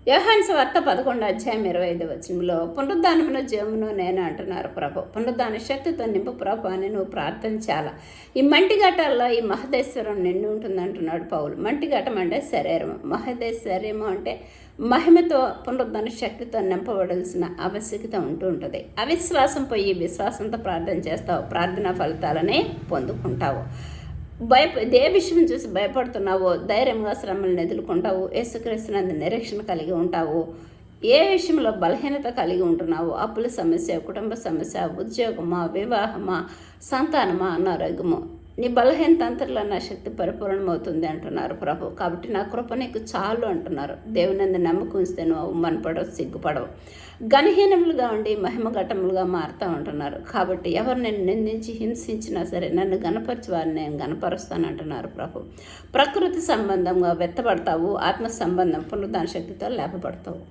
యోహాను సువార్త 11:25 పునరుద్ధానమును జీవమును నేను అంటున్నారు ప్రభు. పునరుద్ధాన శక్తితో నింపు ప్రభు అని నువ్వు ప్రార్థించాలా. ఈ మంటి ఘటాల్లో ఈ మహదేశ్వరం నిండి ఉంటుంది అంటున్నాడు పౌలు. మంటి ఘటం అంటే శరీరము, మహదేశ్వర్యము అంటే మహిమతో పునరుద్ధాన శక్తితో నింపబడాల్సిన ఆవశ్యకత ఉంటుంది. అవిశ్వాసం పోయి విశ్వాసంతో ప్రార్థన చేస్తావు, ప్రార్థనా ఫలితాలనే పొందుకుంటావు. ఏ విషయం చూసి భయపడుతున్నావో ధైర్యంగా శ్రమలను ఎదుర్కొంటావు. యేసుక్రీస్తునందు నిరీక్షణ కలిగి ఉంటావు. ఏ విషయంలో బలహీనత కలిగి ఉంటున్నావో, అప్పుల సమస్య, కుటుంబ సమస్య, ఉద్యోగమా, వివాహమా, సంతానమా, అనారోగ్యము, నీ బలహీనత అంతర్లో నా శక్తి పరిపూర్ణమవుతుంది అంటున్నారు ప్రభు. కాబట్టి నా కృప నీకు చాలు అంటున్నారు. దేవుని నమ్మకం ఉంచితే నువ్వు అవమానపడవు, సిగ్గుపడవు. ఘనహీనములుగా ఉండి మహిమ ఘటములుగా మారుతూ ఉంటున్నారు. కాబట్టి ఎవరు నేను నిందించి హింసించినా సరే నన్ను గణపరిచి వారిని నేను గణపరుస్తాను అంటున్నారు ప్రభు. ప్రకృతి సంబంధంగా వెత్తబడతావు, ఆత్మ సంబంధం పునరుద్ధాన శక్తితో లేపబడతావు.